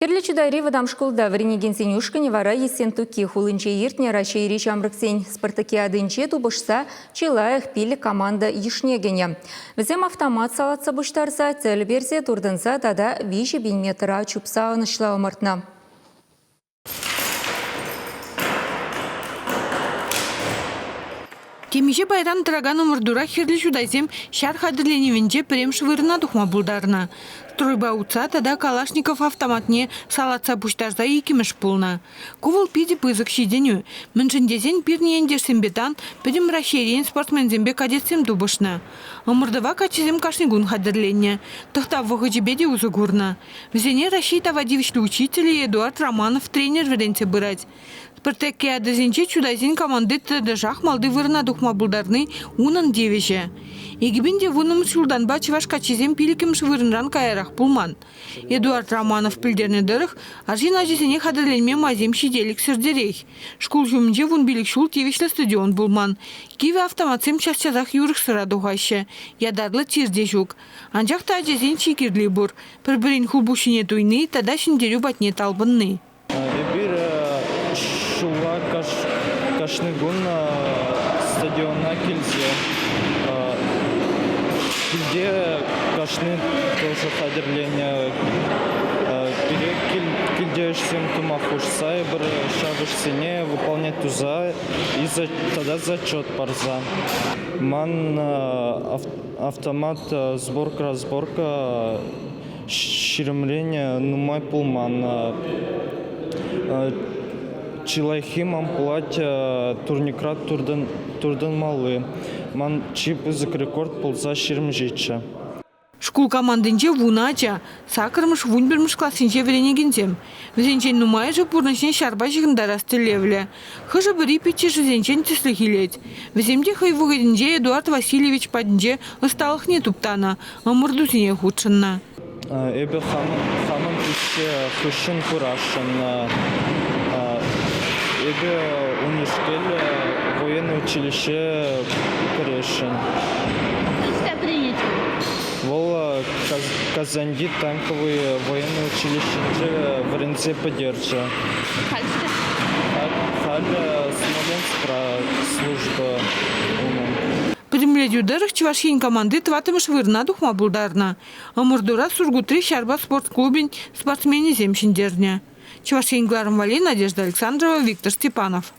Керлі чудайри вадам школда варенеген сенюшка невара есен туки хулынче ертне раща ири чамрыксен спартакиадынче тубышса чилаях пили команда ешнегене. Візем автомат салатса бұштарса, цел берзе турдынса тада виші бин метра чупса анышла омартна. Темеше байран тыраган умырдура херлі чудайзем шар хадырленевенче прем швырына тухма булдарна. Стройба утса тада Калашников автоматне салатса буштарза икимеш пулна. Кувыл пиди пызык шиденю. Міншіндезен пирне ендерсен бетан, педем ращерен спортсмензембе кадетсем дубышна. Умырдыва качезем кашнигун хадырленне. Тахта вғыжебеде узыгурна. Взене ращейта вадивишлі учители Эдуард Романов тренер веренце бырать. Спартакиадызенче чудайзен команды тадыжах малды вырна духма булдарны унан девеше. Егибенде вуным шулданба чываш качезем пиликем швырынран каярах пулман. Эдуард Романов пилдерне дырых, ажин ажизене хадырленме мазем шиделик сырдерейх. Шкул жүмінде вун билик шул тевишлі стадион булман. Киве автоматсем часчазах юрых сыра дуғайшы. Ядарлы тирде жүк. Анжақта ажизен чикирли бур. Пір-бірін хулбушине туйны, тада шиндерю батне талбынны. Шула кашныгун стадиона килзе. Килде кашны тоже хадырление. Килде всем тумахушса, бір шагышсене выполнять туза и тогда зачет парза. Ман автомат сборка-разборка ширемление нумай пулман. Чилайхимам плать турникрат турдан малы. Ман чип ызык рекорд полза ширмжича. Шкул командынче вунача, сакырмыш вунбермыш классинче веренегензем. Везенчен нумай же пурнычне шарба жигында растелевле. Хыжы бір ипече жезенчен тислы хилеть. Веземде хайвугединче Эдуард Васильевич падинче ысталых не туптана, амырдузине худшынна. Эбе хамын пище хышын курашын. Эбе унишкель военное училище Крешин. Вол Казанди танковые военное училище в Ренце поддержа. Халь Смоленск служба. Предмледю дырых чевашин команды тватымыш вырна духма булдарна. Амурдура сургутри шарба спортклубин спортсмени земшиндерня. Чевашин Гларом Вали, Надежда Александрова, Виктор Степанов.